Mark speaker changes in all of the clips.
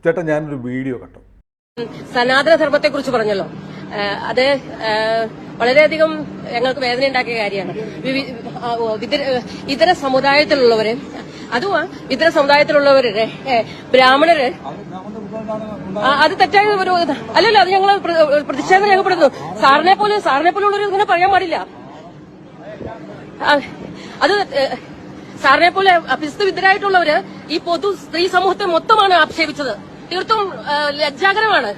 Speaker 1: ചേട്ടാ ഞാനൊരു വീഡിയോ കണ്ടു.
Speaker 2: സനാതന ധർമ്മത്തെക്കുറിച്ച് പറഞ്ഞല്ലോ. അത് വളരെയധികം ഞങ്ങൾക്ക് വേദന ഉണ്ടാക്കിയ കാര്യമാണ്. ഇതര സമുദായത്തിലുള്ളവര്, അതും ഇതര സമുദായത്തിലുള്ളവരുടെ ബ്രാഹ്മണര്, അത് തെറ്റായ ഒരു അല്ലല്ലോ. അത് ഞങ്ങൾ പ്രതിഷേധം രേഖപ്പെടുന്നു. സാറിനെ പോലുള്ളവർ ഇങ്ങനെ പറയാൻ പാടില്ല. അത് സാറിനെ പോലെ അഭ്യസ്തവിദ്യരായിട്ടുള്ളവര് ഈ പൊതു സ്ത്രീ സമൂഹത്തെ മൊത്തമാണ് ആക്ഷേപിച്ചത്. തീർത്തും ലജ്ജാകരമാണ്.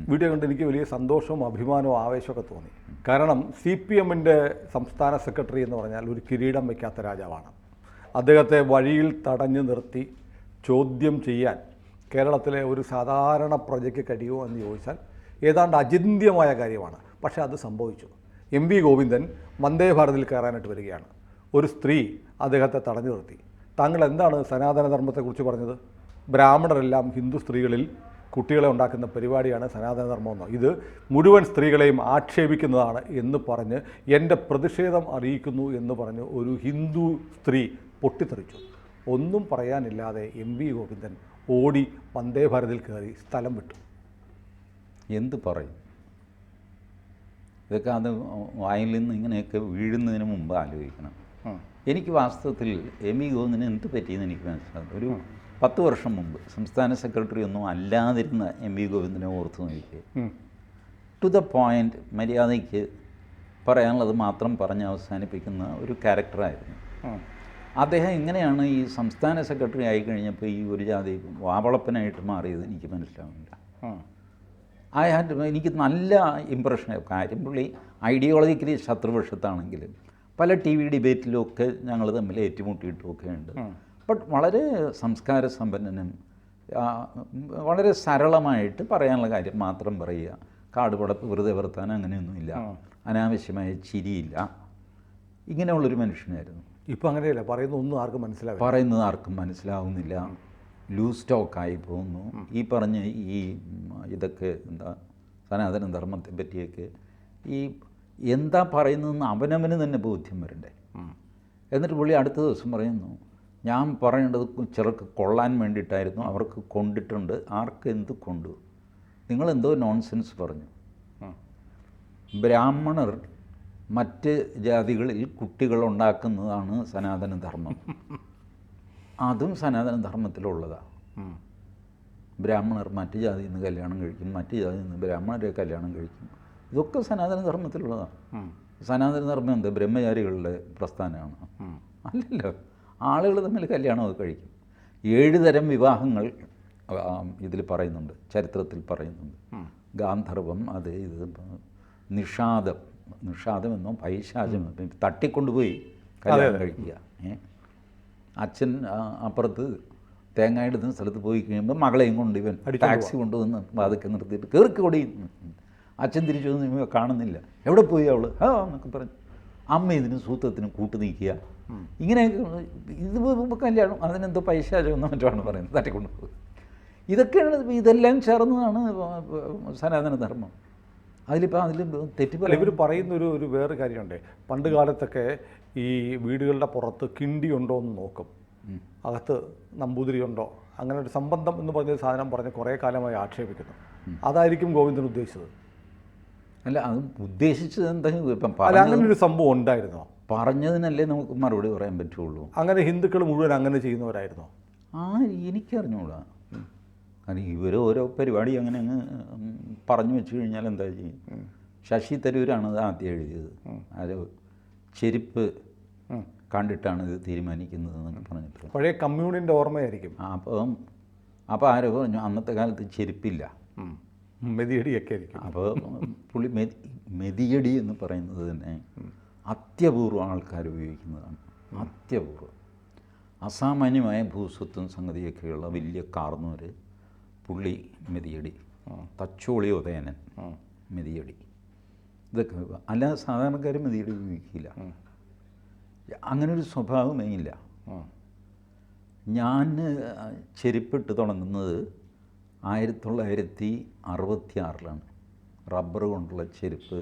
Speaker 1: വീഡിയോ കണ്ട് എനിക്ക് വലിയ സന്തോഷവും അഭിമാനവും ആവേശമൊക്കെ തോന്നി. കാരണം CPM-ന്റെ സംസ്ഥാന സെക്രട്ടറി എന്ന് പറഞ്ഞാൽ ഒരു കിരീടം വയ്ക്കാത്ത രാജാവാണ്. അദ്ദേഹത്തെ വഴിയിൽ തടഞ്ഞു നിർത്തി ചോദ്യം ചെയ്യാൻ കേരളത്തിലെ ഒരു സാധാരണ പ്രജയ്ക്ക് കഴിയുമോ എന്ന് ചോദിച്ചാൽ ഏതാണ്ട് അചിന്ത്യമായ കാര്യമാണ്. പക്ഷേ അത് സംഭവിച്ചു. MV ഗോവിന്ദൻ വന്ദേ ഭാരതിൽ കയറാനായിട്ട് വരികയാണ്. ഒരു സ്ത്രീ അദ്ദേഹത്തെ തടഞ്ഞു നിർത്തി. താങ്കൾ എന്താണ് സനാതനധർമ്മത്തെക്കുറിച്ച് പറഞ്ഞത്? ബ്രാഹ്മണരെല്ലാം ഹിന്ദു സ്ത്രീകളിൽ കുട്ടികളെ ഉണ്ടാക്കുന്ന പരിപാടിയാണ് സനാതനധർമ്മമെന്ന്, ഇത് മുഴുവൻ സ്ത്രീകളെയും ആക്ഷേപിക്കുന്നതാണ് എന്ന് പറഞ്ഞ് എൻ്റെ പ്രതിഷേധം അറിയിക്കുന്നു എന്ന് പറഞ്ഞ് ഒരു ഹിന്ദു സ്ത്രീ പൊട്ടിത്തെറിച്ചു. ഒന്നും പറയാനില്ലാതെ MV ഗോവിന്ദൻ ഓടി വന്ദേ ഭാരതിൽ കയറി സ്ഥലം വിട്ടു.
Speaker 3: എന്ത് പറയും? ഇതൊക്കെ അത് വായിൽ നിന്ന് ഇങ്ങനെയൊക്കെ വീഴുന്നതിന് മുമ്പ് ആലോചിക്കണം. എനിക്ക് വാസ്തവത്തിൽ MV ഗോവിന്ദന് എന്ത് പറ്റിയെന്ന് എനിക്ക് മനസ്സിലാകും. ഒരു 10 വർഷം മുമ്പ് സംസ്ഥാന സെക്രട്ടറി ഒന്നും അല്ലാതിരുന്ന MV ഗോവിന്ദനെ ഓർത്ത് നോക്കിയേ. ടു ദ പോയിൻ്റ്, മര്യാദയ്ക്ക് പറയാനുള്ളത് മാത്രം പറഞ്ഞ് അവസാനിപ്പിക്കുന്ന ഒരു ക്യാരക്ടറായിരുന്നു അദ്ദേഹം. ഇങ്ങനെയാണ് ഈ സംസ്ഥാന സെക്രട്ടറി ആയിക്കഴിഞ്ഞപ്പോൾ ഈ ഒരു ജാതി വാവളപ്പനായിട്ട് മാറിയത് എനിക്ക് മനസ്സിലാവുന്നില്ല. എനിക്ക് നല്ല ഇമ്പ്രഷൻ. കാര്യം പുള്ളി ഐഡിയോളജിക്കലി ശത്രുപക്ഷത്താണെങ്കിലും പല TV ഡിബേറ്റിലുമൊക്കെ ഞങ്ങൾ തമ്മിൽ ഏറ്റുമുട്ടിയിട്ടുമൊക്കെ ഉണ്ട്. ബട്ട് വളരെ സംസ്കാര സമ്പന്നനും വളരെ സരളമായിട്ട് പറയാനുള്ള കാര്യം മാത്രം പറയുക. കാടുപടപ്പ് വെറുതെ വർത്താനം അങ്ങനെയൊന്നുമില്ല, അനാവശ്യമായ ചിരിയില്ല, ഇങ്ങനെയുള്ളൊരു മനുഷ്യനായിരുന്നു.
Speaker 1: ഇപ്പോൾ അങ്ങനെയല്ല,
Speaker 3: പറയുന്നത് ആർക്കും മനസ്സിലാവുന്നില്ല, ലൂസ് ടോക്കായി പോകുന്നു. ഈ പറഞ്ഞ ഈ ഇതൊക്കെ എന്താ സനാതന ധർമ്മത്തെ പറ്റിയൊക്കെ ഈ എന്താ പറയുന്നതെന്ന് അവനവന് തന്നെ ബോധ്യം വരണ്ടേ. എന്നിട്ട് പുള്ളി അടുത്ത ദിവസം പറയുന്നു, ഞാൻ പറയേണ്ടത് ചിലർക്ക് കൊള്ളാൻ വേണ്ടിയിട്ടായിരുന്നു, അവർക്ക് കൊണ്ടിട്ടുണ്ട്, ആർക്ക് എന്ത് കൊണ്ടു, നിങ്ങളെന്തോ നോൺസെൻസ് പറഞ്ഞു. ബ്രാഹ്മണർ മറ്റ് ജാതികളിൽ കുട്ടികളുണ്ടാക്കുന്നതാണ് സനാതനധർമ്മം. അതും സനാതനധർമ്മത്തിലുള്ളതാണ്. ബ്രാഹ്മണർ മറ്റ് ജാതിയിൽ നിന്ന് കല്യാണം കഴിക്കും, മറ്റ് ജാതിയിൽ നിന്ന് ബ്രാഹ്മണരെ കല്യാണം കഴിക്കും. ഇതൊക്കെ സനാതനധർമ്മത്തിലുള്ളതാണ്. സനാതനധർമ്മം എന്താ ബ്രഹ്മചാരികളുടെ പ്രസ്ഥാനമാണ്? അല്ലല്ലോ. ആളുകൾ തമ്മിൽ കല്യാണമൊക്കെ കഴിക്കും. 7 തരം വിവാഹങ്ങൾ ഇതിൽ പറയുന്നുണ്ട്, ചരിത്രത്തിൽ പറയുന്നുണ്ട്. ഗാന്ധർവം, അത് ഇത്, നിഷാദമെന്നോ പൈശാചമെന്നോ തട്ടിക്കൊണ്ടുപോയി കല്യാണം കഴിക്കുക. അച്ഛൻ അപ്പുറത്ത് തേങ്ങ ഇടുന്ന സ്ഥലത്ത് പോയി കഴിയുമ്പോൾ മകളെയും കൊണ്ട് ഇവൻ ടാക്സി കൊണ്ടുവന്ന് വാതൊക്കെ നിർത്തിയിട്ട് കയറിക്കൊടി. അച്ഛൻ തിരിച്ചു വന്ന് കാണുന്നില്ല, എവിടെ പോയി അവൾ എന്നൊക്കെ പറഞ്ഞു. അമ്മ ഇതിന് സൂത്രത്തിന് കൂട്ടു നീക്കുക. ഇങ്ങനെയൊക്കെ ഇത് കല്യാണം, അതിനെന്തോ പൈശാചമെന്നോ മറ്റാണ് പറയുന്നത്, തട്ടിക്കൊണ്ടുപോകും. ഇതൊക്കെയാണ്, ഇതെല്ലാം ചേർന്നതാണ് സനാതനധർമ്മം. അതിൽ തെറ്റിപ്പല്ല.
Speaker 1: ഇവർ പറയുന്നൊരു വേറെ കാര്യമുണ്ട്. പണ്ട് കാലത്തൊക്കെ ഈ വീടുകളുടെ പുറത്ത് കിണ്ടി ഉണ്ടോ എന്ന് നോക്കും, അകത്ത് നമ്പൂതിരി ഉണ്ടോ, അങ്ങനെ ഒരു സംബന്ധം എന്ന് പറഞ്ഞൊരു സാധനം പറഞ്ഞ് കുറേ കാലമായി ആക്ഷേപിക്കുന്നു. അതായിരിക്കും ഗോവിന്ദൻ ഉദ്ദേശിച്ചത്.
Speaker 3: അല്ല, അത് ഉദ്ദേശിച്ചത് എന്തെങ്കിലും ഇപ്പം
Speaker 1: അങ്ങനെ ഒരു സംഭവം ഉണ്ടായിരുന്നോ?
Speaker 3: പറഞ്ഞതിനല്ലേ നമുക്ക് മറുപടി പറയാൻ പറ്റുള്ളൂ.
Speaker 1: അങ്ങനെ ഹിന്ദുക്കൾ മുഴുവൻ അങ്ങനെ ചെയ്യുന്നവരായിരുന്നോ?
Speaker 3: എനിക്കറിഞ്ഞൂടാ. കാരണം ഇവർ ഓരോ പരിപാടി അങ്ങനെ അങ്ങ് പറഞ്ഞു വെച്ച് കഴിഞ്ഞാൽ എന്താ ചെയ്യും. ശശി തരൂരാണ് അത് ആദ്യം എഴുതിയത്. അത് ചെരുപ്പ് കണ്ടിട്ടാണ് ഇത് തീരുമാനിക്കുന്നത് എന്നൊക്കെ പറഞ്ഞിട്ട്.
Speaker 1: പഴയ കമ്മ്യൂണിൻ്റെ ഓർമ്മയായിരിക്കും.
Speaker 3: അപ്പോൾ ആരോ പറഞ്ഞു അന്നത്തെ കാലത്ത് ചെരുപ്പില്ല,
Speaker 1: മെതിയടിയൊക്കെ ആയിരിക്കും.
Speaker 3: അപ്പോൾ പുള്ളി മെതിയടി എന്ന് പറയുന്നത് തന്നെ അത്യപൂർവം ആൾക്കാർ ഉപയോഗിക്കുന്നതാണ്. അത്യപൂർവം അസാമാന്യമായ ഭൂസ്വത്വം സംഗതിയൊക്കെയുള്ള വലിയ കാർന്നവർ പുള്ളി മെതിയടി, തച്ചോളി ഉദയനൻ മെതിയടി, ഇതൊക്കെ. അല്ലാതെ സാധാരണക്കാർ മെതിയടി ഉപയോഗിക്കില്ല. അങ്ങനൊരു സ്വഭാവമേ ഇല്ല. ഞാൻ ചെരുപ്പിട്ട് തുടങ്ങുന്നത് 1966 റബ്ബർ കൊണ്ടുള്ള ചെരുപ്പ്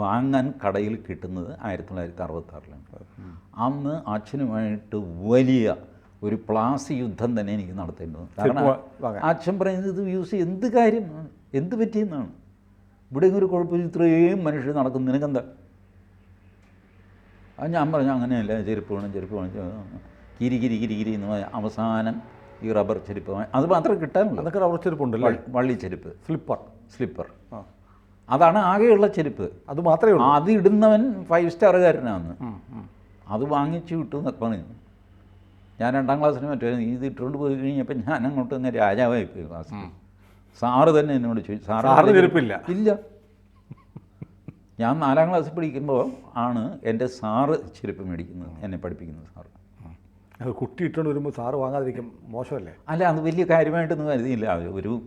Speaker 3: വാങ്ങാൻ കടയിൽ കിട്ടുന്നത് 1966. അന്ന് അച്ഛനുമായിട്ട് വലിയ ഒരു പ്ലാസി യുദ്ധം തന്നെ എനിക്ക് നടത്തേണ്ടി വന്നു.
Speaker 1: ചെരുപ്പ്
Speaker 3: കാരണം
Speaker 1: വാങ്ങാൻ.
Speaker 3: അച്ഛൻ പറയുന്നത് ഇത് യൂസ് ചെയ്ത് എന്ത് കാര്യം, എന്ത് പറ്റിയെന്നാണ്. ഇവിടെ ഒരു കുഴപ്പമില്ല, ഇത്രയും മനുഷ്യർ നടക്കുന്നു, നിനക്കെന്താ? അത് ഞാൻ പറഞ്ഞു അങ്ങനെയല്ല, ചെരുപ്പ് വേണം, ചെരുപ്പ് വേണം, കിരി കിരി കിരി കിരി എന്ന് പറഞ്ഞാൽ അവസാനം ഈ റബ്ബർ ചെരുപ്പ് അത് മാത്രമേ കിട്ടാനുള്ളൂ.
Speaker 1: അതൊക്കെ റബ്ബർ ചെരുപ്പുണ്ടല്ലോ,
Speaker 3: വള്ളി ചെരുപ്പ്, സ്ലിപ്പർ. അതാണ് ആകെയുള്ള ചെരുപ്പ്,
Speaker 1: അത് മാത്രമേ ഉള്ളൂ.
Speaker 3: അത് ഇടുന്നവൻ 5 സ്റ്റാറുകാരനാണ്. അത് വാങ്ങിച്ചു വിട്ടു എന്നൊക്കെ പറഞ്ഞു. ഞാൻ 2ാം ക്ലാസ്സിന് മറ്റേ ഇത് ഇട്ടുകൊണ്ട് പോയി കഴിഞ്ഞപ്പോൾ ഞാൻ അങ്ങോട്ട് തന്നെ രാജാവായി പോയി ക്ലാസ്സിൽ. സാറ് തന്നെ എന്നോട് ചോദിച്ചു,
Speaker 1: സാറിന് ചെരുപ്പില്ല?
Speaker 3: ഇല്ല. ഞാൻ 4ാം ക്ലാസ്സിൽ പഠിക്കുമ്പോൾ ആണ് എൻ്റെ സാറ് ചെരുപ്പ് മേടിക്കുന്നത്, എന്നെ പഠിപ്പിക്കുന്നത് സാറ്.
Speaker 1: അത് കുട്ടി ഇട്ടുകൊണ്ട് വരുമ്പോൾ സാറ് വാങ്ങാതിരിക്കും മോശമല്ലേ?
Speaker 3: അല്ല, അത് വലിയ കാര്യമായിട്ടൊന്നും കരുതിയില്ല.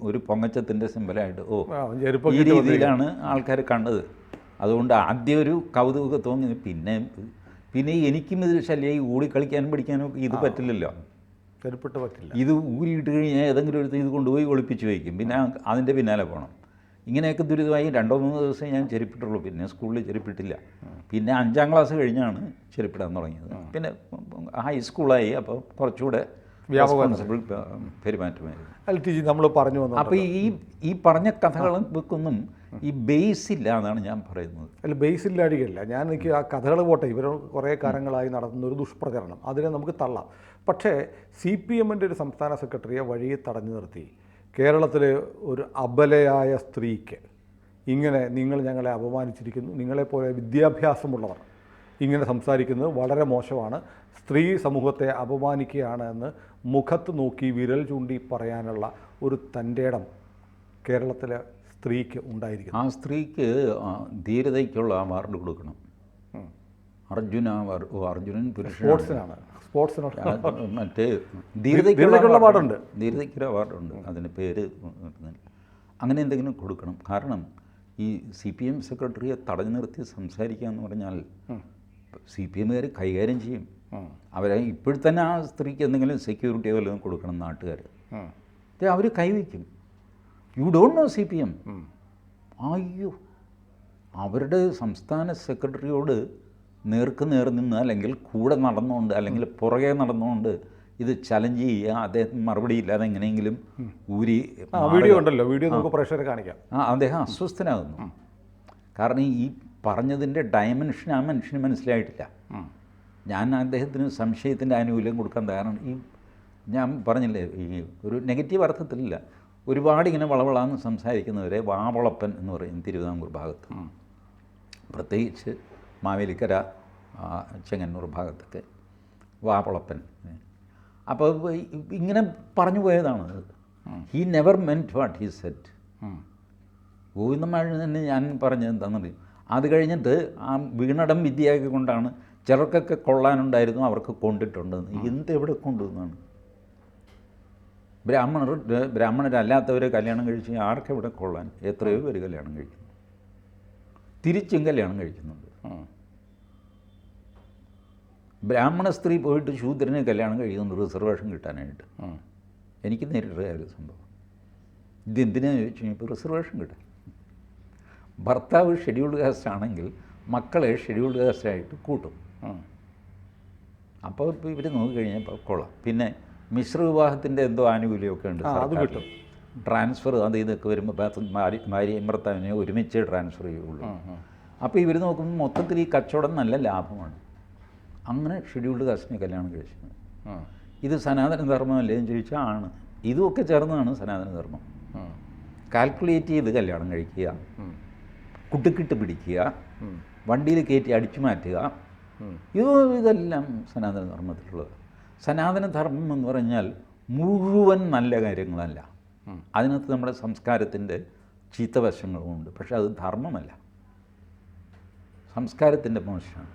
Speaker 3: ഒരു പൊങ്ങച്ചത്തിൻ്റെ സിമ്പലായിട്ട്
Speaker 1: ചെരുപ്പ്
Speaker 3: ഈ രീതിയിലാണ് ആൾക്കാർ കണ്ടത്. അതുകൊണ്ട് ആദ്യം ഒരു കൗതുകമൊക്കെ തോന്നി. പിന്നെ എനിക്കും ഇത് ശല്യമായി ഓടിക്കളിക്കാനും പഠിക്കാനും ഇത് പറ്റില്ലല്ലോ.
Speaker 1: ചെരുപ്പിട്ട് പറ്റില്ല.
Speaker 3: ഇത് ഊരിയിട്ട് കഴിഞ്ഞാൽ ഏതെങ്കിലും ഒരു ഇത് കൊണ്ടുപോയി ഒളിപ്പിച്ച് വയ്ക്കും, പിന്നെ അതിൻ്റെ പിന്നാലെ പോകണം. ഇങ്ങനെയൊക്കെ ദുരിതമായി 2-3 ദിവസം ഞാൻ ചെരുപ്പിട്ടുള്ളൂ. പിന്നെ സ്കൂളിൽ ചെരുപ്പിട്ടില്ല. പിന്നെ 5ാം ക്ലാസ് കഴിഞ്ഞാണ് ചെരുപ്പിടാൻ തുടങ്ങിയത്. പിന്നെ ഹൈസ്കൂളായി, അപ്പോൾ കുറച്ചുകൂടെ റെസ്പോൺസിബിൾ പെരുമാറ്റമായിരുന്നു.
Speaker 1: LTG നമ്മൾ പറഞ്ഞു വന്നു.
Speaker 3: അപ്പോൾ ഈ പറഞ്ഞ കഥകളൊന്നും ഈ ബേസ് ഇല്ല എന്നാണ് ഞാൻ പറയുന്നത്.
Speaker 1: അല്ല, ബേസ് ഇല്ലാടികയില്ല. എനിക്ക് ആ കഥകൾ പോട്ടെ, ഇവർ കുറേ കാലങ്ങളായി നടത്തുന്ന ഒരു ദുഷ്പ്രചരണം, അതിനെ നമുക്ക് തള്ളാം. പക്ഷേ CPM-ൻ്റെ ഒരു സംസ്ഥാന സെക്രട്ടറിയെ വഴിയെ തടഞ്ഞു നിർത്തി കേരളത്തിലെ ഒരു അബലയായ സ്ത്രീക്ക് ഇങ്ങനെ നിങ്ങൾ ഞങ്ങളെ അപമാനിച്ചിരിക്കുന്നു, നിങ്ങളെപ്പോലെ വിദ്യാഭ്യാസമുള്ളവർ ഇങ്ങനെ സംസാരിക്കുന്നത് വളരെ മോശമാണ്, സ്ത്രീ സമൂഹത്തെ അപമാനിക്കുകയാണ് എന്ന് മുഖത്ത് നോക്കി വിരൽ ചൂണ്ടി പറയാനുള്ള ഒരു തൻ്റെ ഇടം കേരളത്തിലെ സ്ത്രീക്ക് ഉണ്ടായിരിക്കും.
Speaker 3: ആ സ്ത്രീക്ക് ധീരതയ്ക്കുള്ള അവാർഡ് കൊടുക്കണം. അർജുന അവാർഡ്. അർജുനൻ പുരുഷനാണ്.
Speaker 1: സ്പോർട്സിനോട്
Speaker 3: മറ്റേ
Speaker 1: ധീരതയ്ക്കുള്ള അവാർഡുണ്ട്.
Speaker 3: ധീരതയ്ക്കൊരു അവാർഡുണ്ട്, അതിന് പേര് അങ്ങനെ എന്തെങ്കിലും കൊടുക്കണം. കാരണം ഈ CPM സെക്രട്ടറിയെ തടഞ്ഞു നിർത്തി സംസാരിക്കുക എന്ന് പറഞ്ഞാൽ CPM-കാർ കൈകാര്യം ചെയ്യും. അവരെ ഇപ്പോഴത്തന്നെ ആ സ്ത്രീക്ക് എന്തെങ്കിലും സെക്യൂരിറ്റിയോ വല്ലതും കൊടുക്കണം നാട്ടുകാർ. അവർ കൈവയ്ക്കും. You don't know CPM. അയ്യോ, അവരുടെ സംസ്ഥാന സെക്രട്ടറിയോട് നേർക്ക് നേർ നിന്ന്, അല്ലെങ്കിൽ കൂടെ നടന്നുകൊണ്ട്, അല്ലെങ്കിൽ പുറകെ നടന്നുകൊണ്ട് ഇത് ചലഞ്ച് ചെയ്യുക, അദ്ദേഹം മറുപടി ഇല്ലാതെ എങ്ങനെയെങ്കിലും ഊരി.
Speaker 1: വീഡിയോ ഉണ്ടല്ലോ, വീഡിയോ നമുക്ക് പ്രേക്ഷകരെ കാണിക്കാം.
Speaker 3: അദ്ദേഹം അസ്വസ്ഥനാകുന്നു. കാരണം ഈ പറഞ്ഞതിൻ്റെ ഡയമെൻഷൻ ആ മനുഷ്യന് മനസ്സിലായിട്ടില്ല. ഞാൻ അദ്ദേഹത്തിന് സംശയത്തിൻ്റെ ആനുകൂല്യം കൊടുക്കാൻ തയ്യാറാണ്. ഞാൻ പറഞ്ഞില്ലേ, ഈ ഒരു നെഗറ്റീവ് അർത്ഥത്തിലില്ല, ഒരുപാട് ഇങ്ങനെ വളവളാന്ന് സംസാരിക്കുന്നവരെ വാവളപ്പൻ എന്ന് പറയും തിരുവിതാംകൂർ ഭാഗത്ത്, പ്രത്യേകിച്ച് മാവേലിക്കര, ചെങ്ങന്നൂർ ഭാഗത്തൊക്കെ വാവളപ്പൻ. അപ്പോൾ ഇങ്ങനെ പറഞ്ഞു പോയതാണ്. He never meant what he said. ഗോവിന്ദമാഴ തന്നെ ഞാൻ പറഞ്ഞത് എന്താണെന്ന്, അത് കഴിഞ്ഞിട്ട് ആ വീണടം വിദ്യയൊക്കെ കൊണ്ടാണ് ചിലർക്കൊക്കെ കൊള്ളാനുണ്ടായിരുന്നു, അവർക്ക് കൊണ്ടിട്ടുണ്ടെന്ന്. എവിടെ കൊണ്ടുവന്നാണ്? ബ്രാഹ്മണരല്ലാത്തവരെ കല്യാണം കഴിച്ച് ആർക്കെവിടെ കൊള്ളാൻ? എത്രയോ പേര് കല്യാണം കഴിക്കുന്നു, തിരിച്ചും കല്യാണം കഴിക്കുന്നുണ്ട്. ബ്രാഹ്മണ സ്ത്രീ പോയിട്ട് ശൂദ്രനെ കല്യാണം കഴിക്കുന്നുണ്ട് റിസർവേഷൻ കിട്ടാനായിട്ട്. എനിക്ക് നേരിട്ട ഒരു സംഭവം. ഇതെന്തിനാന്ന് ചോദിച്ചു കഴിഞ്ഞപ്പോൾ റിസർവേഷൻ കിട്ടാൻ. ഭർത്താവ് ഷെഡ്യൂൾഡ് കാസ്റ്റ് ആണെങ്കിൽ മക്കളെ ഷെഡ്യൂൾഡ് കാസ്റ്റായിട്ട് കൂട്ടും. അപ്പോൾ ഇപ്പോൾ ഇവർ നോക്കിക്കഴിഞ്ഞപ്പോൾ കൊള്ളാം. പിന്നെ മിശ്ര വിവാഹത്തിൻ്റെ എന്തോ ആനുകൂല്യമൊക്കെ ഉണ്ട്, അത് കിട്ടും. ട്രാൻസ്ഫർ അത് ഇതൊക്കെ വരുമ്പോൾ ഭാര്യയും ഭർത്താവിനെ ഒരുമിച്ച് ട്രാൻസ്ഫർ ചെയ്യുള്ളൂ. അപ്പോൾ ഇവർ നോക്കുമ്പോൾ മൊത്തത്തിൽ ഈ കച്ചവടം നല്ല ലാഭമാണ്. അങ്ങനെ ഷെഡ്യൂൾഡ് കാസ്റ്റിനെ കല്യാണം കഴിച്ചത്. ഇത് സനാതന ധർമ്മമല്ലേ എന്ന് ചോദിച്ചാൽ ആണ്. ഇതുമൊക്കെ ചേർന്നതാണ് സനാതന ധർമ്മം. കാൽക്കുലേറ്റ് ചെയ്ത് കല്യാണം കഴിക്കുക, കുട്ടിക്കിട്ട് പിടിക്കുക, വണ്ടിയിൽ കയറ്റി അടിച്ചു മാറ്റുക, ഇതെല്ലാം സനാതന ധർമ്മത്തിലുള്ളത്. സനാതന ധർമ്മം എന്ന് പറഞ്ഞാൽ മുഴുവൻ നല്ല കാര്യങ്ങളല്ല, അതിനകത്ത് നമ്മുടെ സംസ്കാരത്തിൻ്റെ ചീത്തവശങ്ങളുമുണ്ട്. പക്ഷെ അത് ധർമ്മമല്ല, സംസ്കാരത്തിൻ്റെ മോശമാണ്.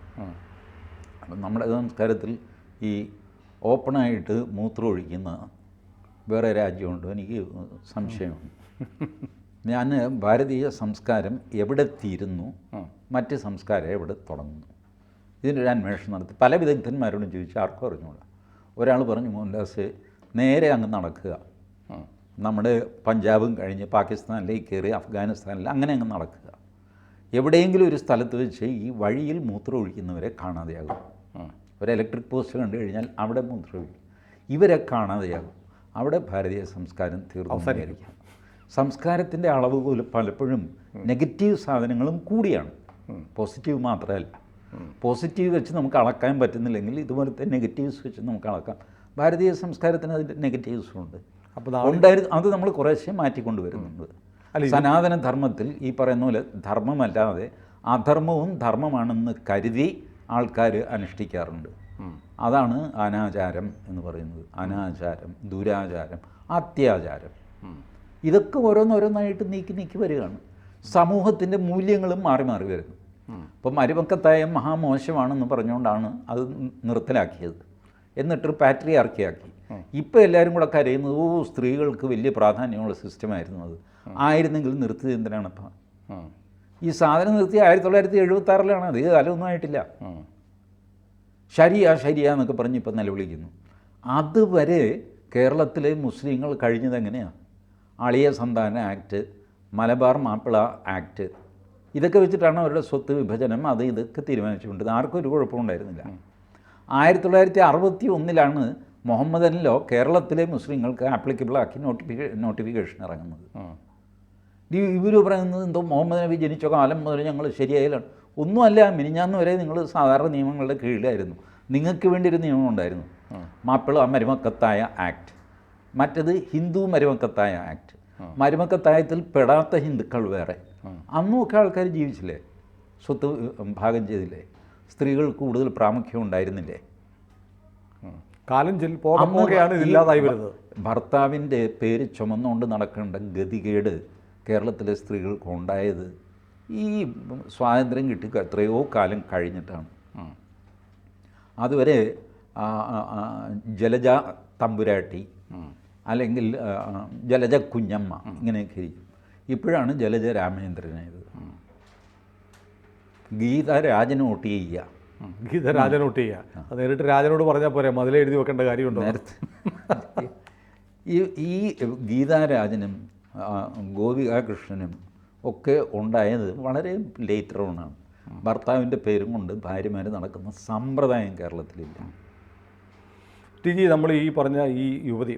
Speaker 3: അപ്പം നമ്മുടെ സംസ്കാരത്തിൽ ഈ ഓപ്പണായിട്ട് മൂത്രം ഒഴിക്കുന്ന വേറെ രാജ്യമുണ്ടോ? എനിക്ക് സംശയമുണ്ട്. ഞാൻ ഭാരതീയ സംസ്കാരം എവിടെ തീരുന്നു, മറ്റ് സംസ്കാരം എവിടെ തുടങ്ങുന്നു, ഇതിനൊരു അന്വേഷണം നടത്തി പല വിദഗ്ധന്മാരോടും ചോദിച്ചു, ആർക്കും അറിഞ്ഞുകൂടാ. ഒരാൾ പറഞ്ഞു, മോഹൻദാസ് നേരെ അങ്ങ് നടക്കുക, നമ്മുടെ പഞ്ചാബും കഴിഞ്ഞ് പാകിസ്ഥാനിലേക്ക് കയറി അഫ്ഗാനിസ്ഥാനിൽ അങ്ങനെ അങ്ങ് നടക്കുക. എവിടെയെങ്കിലും ഒരു സ്ഥലത്ത് വെച്ച് ഈ വഴിയിൽ മൂത്രം ഒഴിക്കുന്നവരെ കാണാതെയാകും. ഒരു ഇലക്ട്രിക് പോസ്റ്റ് കണ്ടു കഴിഞ്ഞാൽ അവിടെ മൂത്രം ഒഴിക്കും. ഇവരെ കാണാതെയാകും. അവിടെ ഭാരതീയ സംസ്കാരം തീർന്നവസാനിക്കും. സംസ്കാരത്തിൻ്റെ അളവ് പോലും പലപ്പോഴും നെഗറ്റീവ് സാധനങ്ങളും കൂടിയാണ്, പോസിറ്റീവ് മാത്രമല്ല. പോസിറ്റീവ് വെച്ച് നമുക്ക് അളക്കാൻ പറ്റുന്നില്ലെങ്കിൽ ഇതുപോലത്തെ നെഗറ്റീവ്സ് വെച്ച് നമുക്ക് അളക്കാം. ഭാരതീയ സംസ്കാരത്തിന് അതിൻ്റെ നെഗറ്റീവ്സും ഉണ്ട്.
Speaker 1: അപ്പോൾ
Speaker 3: ഉണ്ടായിരുന്നു, അത് നമ്മൾ കുറേശ്ശെ മാറ്റിക്കൊണ്ടുവരുന്നുണ്ട്. സനാതന ധർമ്മത്തിൽ ഈ പറയുന്ന പോലെ ധർമ്മമല്ലാതെ അധർമ്മവും ധർമ്മമാണെന്ന് കരുതി ആൾക്കാർ അനുഷ്ഠിക്കാറുണ്ട്. അതാണ് അനാചാരം എന്ന് പറയുന്നത്. അനാചാരം, ദുരാചാരം, അത്യാചാരം, ഇതൊക്കെ ഓരോന്നോരോന്നായിട്ട് നീക്കി വരികയാണ്. സമൂഹത്തിൻ്റെ മൂല്യങ്ങളും മാറി മാറി വരുന്നു. ഇപ്പം മരുമക്കത്തായ മഹാമോശമാണെന്ന് പറഞ്ഞുകൊണ്ടാണ് അത് നിർത്തലാക്കിയത്. എന്നിട്ടൊരു പാട്രിയാർക്കിയാക്കി. ഇപ്പോൾ എല്ലാവരും കൂടെ കരയുന്നത് സ്ത്രീകൾക്ക് വലിയ പ്രാധാന്യമുള്ള സിസ്റ്റമായിരുന്നു അത്. ആയിരുന്നെങ്കിൽ നിർത്തിയത് എന്തിനാണപ്പം? ഈ സാധനം നിർത്തി 1976 അത് കാലമൊന്നും ആയിട്ടില്ല. ശരിയാ എന്നൊക്കെ പറഞ്ഞ് ഇപ്പം നിലവിളിക്കുന്നു. അതുവരെ കേരളത്തിലെ മുസ്ലിങ്ങൾ കഴിഞ്ഞത് എങ്ങനെയാണ്? അളിയ സന്താന ആക്ട്, മലബാർ മാപ്പിള ആക്ട്, ഇതൊക്കെ വെച്ചിട്ടാണ് അവരുടെ സ്വത്ത് വിഭജനം ഇതൊക്കെ തീരുമാനിച്ചുകൊണ്ട് ആർക്കും ഒരു കുഴപ്പമുണ്ടായിരുന്നില്ല. 1961 മുഹമ്മദൻ ലോ കേരളത്തിലെ മുസ്ലിങ്ങൾക്ക് ആപ്ലിക്കബിളാക്കി നോട്ടിഫിക്കേഷൻ ഇറങ്ങുന്നത്. ഇവർ പറയുന്നത് എന്തോ മുഹമ്മദ് നബി ജനിച്ച കാലം മുതൽ ഞങ്ങൾ ശരിയായാലാണ്. ഒന്നുമല്ല, മിനിഞ്ഞാന്ന് വരെ നിങ്ങൾ സാധാരണ നിയമങ്ങളുടെ കീഴിലായിരുന്നു. നിങ്ങൾക്ക് വേണ്ടി ഒരു നിയമം ഉണ്ടായിരുന്നു, മാപ്പിള മരുമക്കത്തായ ആക്ട്. മറ്റത് ഹിന്ദു മരുമക്കത്തായ ആക്ട്. മരുമക്കത്തായത്തിൽ പെടാത്ത ഹിന്ദുക്കൾ വേറെ. അന്നുമൊക്കെ ആൾക്കാർ ജീവിച്ചില്ലേ, സ്വത്ത് ഭാഗം ചെയ്തില്ലേ, സ്ത്രീകൾ കൂടുതൽ പ്രാമുഖ്യം ഉണ്ടായിരുന്നില്ലേ?
Speaker 1: കാലം പോകെയാണ് ഇതില്ലാതായി വരുന്നത്.
Speaker 3: ഭർത്താവിൻ്റെ പേര് ചുമന്നുകൊണ്ട് നടക്കേണ്ട ഗതികേട് കേരളത്തിലെ സ്ത്രീകൾക്ക് ഉണ്ടായത് ഈ സ്വാതന്ത്ര്യം കിട്ടി എത്രയോ കാലം കഴിഞ്ഞിട്ടാണ്. അതുവരെ ജലജ തമ്പുരാട്ടി അല്ലെങ്കിൽ ജലജ കുഞ്ഞമ്മ ഇങ്ങനെയൊക്കെ ഇരിക്കും. ഇപ്പോഴാണ് ജലജ രാമേന്ദ്രനായത്. ഗീത രാജനോട്ട് ചെയ്യുക.
Speaker 1: ഗീത രാജനോട്ട് ചെയ്യുക. അത് നേരിട്ട് രാജനോട് പറഞ്ഞാൽ പോരെ, മതിലെ എഴുതി വെക്കേണ്ട കാര്യമുണ്ടോ?
Speaker 3: നേരത്തെ ഈ ഗീതാരാജനും ഗോപികാകൃഷ്ണനും ഒക്കെ ഉണ്ടായത് വളരെ ലേറ്റർ ഓണാണ്. ഭർത്താവിൻ്റെ പേരും കൊണ്ട് ഭാര്യമാർ നടക്കുന്ന സമ്പ്രദായം കേരളത്തിലില്ല.
Speaker 1: ടി.ജി, നമ്മൾ ഈ പറഞ്ഞ ഈ യുവതി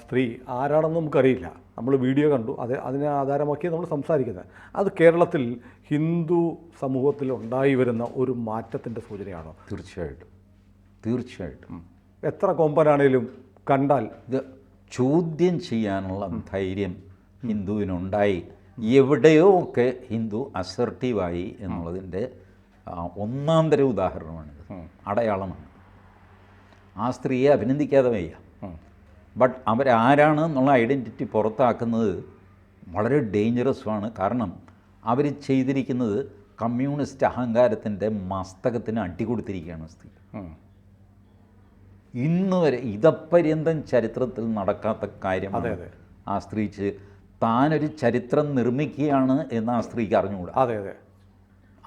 Speaker 1: സ്ത്രീ ആരാണെന്ന് നമുക്കറിയില്ല. നമ്മൾ വീഡിയോ കണ്ടു, അതിനെ ആധാരമാക്കി നമ്മൾ സംസാരിക്കുന്നത്. അത് കേരളത്തിൽ ഹിന്ദു സമൂഹത്തിൽ ഉണ്ടായി വരുന്ന ഒരു മാറ്റത്തിൻ്റെ സൂചനയാണോ?
Speaker 3: തീർച്ചയായിട്ടും.
Speaker 1: എത്ര കൊമ്പനാണേലും കണ്ടാൽ
Speaker 3: ഇത് ചോദ്യം ചെയ്യാനുള്ള ധൈര്യം ഹിന്ദുവിനുണ്ടായി. എവിടെയോ ഒക്കെ ഹിന്ദു അസർട്ടീവായി എന്നുള്ളതിൻ്റെ ഒന്നാം തരം ഉദാഹരണമാണിത്, അടയാളമാണ്. ആ സ്ത്രീയെ അഭിനന്ദിക്കാതെ വയ്യ. ബട്ട് അവരാരാണ് എന്നുള്ള ഐഡൻറ്റിറ്റി പുറത്താക്കുന്നത് വളരെ ഡേഞ്ചറസുമാണ്. കാരണം അവർ ചെയ്തിരിക്കുന്നത് കമ്മ്യൂണിസ്റ്റ് അഹങ്കാരത്തിൻ്റെ മസ്തകത്തിന് അടികൊടുത്തിരിക്കുകയാണ് സ്ത്രീ. ഇന്ന് വരെ ഇതപര്യന്തം ചരിത്രത്തിൽ നടക്കാത്ത കാര്യമാണ് ആ സ്ത്രീ താനൊരു ചരിത്രം നിർമ്മിക്കുകയാണ് എന്ന് ആ സ്ത്രീക്ക് അറിഞ്ഞുകൂടാ.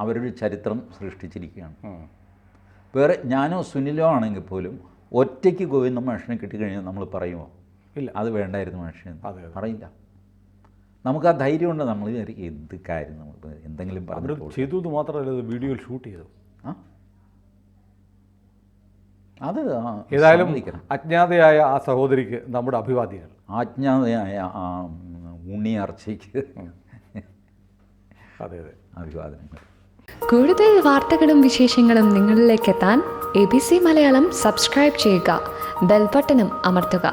Speaker 3: അവരൊരു ചരിത്രം സൃഷ്ടിച്ചിരിക്കുകയാണ്. വേറെ ഞാനോ സുനിലോ ആണെങ്കിൽ പോലും ഒറ്റയ്ക്ക് ഗോവിന്ദ മാഷിനെ കിട്ടിക്കഴിഞ്ഞാൽ നമ്മൾ പറയുമോ? ഇല്ല, അത് വേണ്ടായിരുന്നു മാഷിന് പറയില്ല. നമുക്ക് ആ ധൈര്യമുണ്ട്. നമ്മൾ എന്ത് കാര്യം നമുക്ക് എന്തെങ്കിലും പറഞ്ഞു
Speaker 1: ചെയ്തു മാത്രമല്ല, വീഡിയോയിൽ ഷൂട്ട് ചെയ്തു.
Speaker 3: അത്
Speaker 1: ഏതായാലും അജ്ഞാതയായ ആ സഹോദരിക്ക് നമ്മുടെ അഭിവാദ്യങ്ങൾ.
Speaker 3: അജ്ഞാതയായ ആ ഉണ്ണിയാർച്ചയ്ക്ക് അഭിവാദനങ്ങൾ.
Speaker 4: കൂടുതൽ വാർത്തകളും വിശേഷങ്ങളും നിങ്ങളിലേക്ക് എത്താൻ ABC മലയാളം സബ്സ്ക്രൈബ് ചെയ്യുക, ബെൽബട്ടനും അമർത്തുക.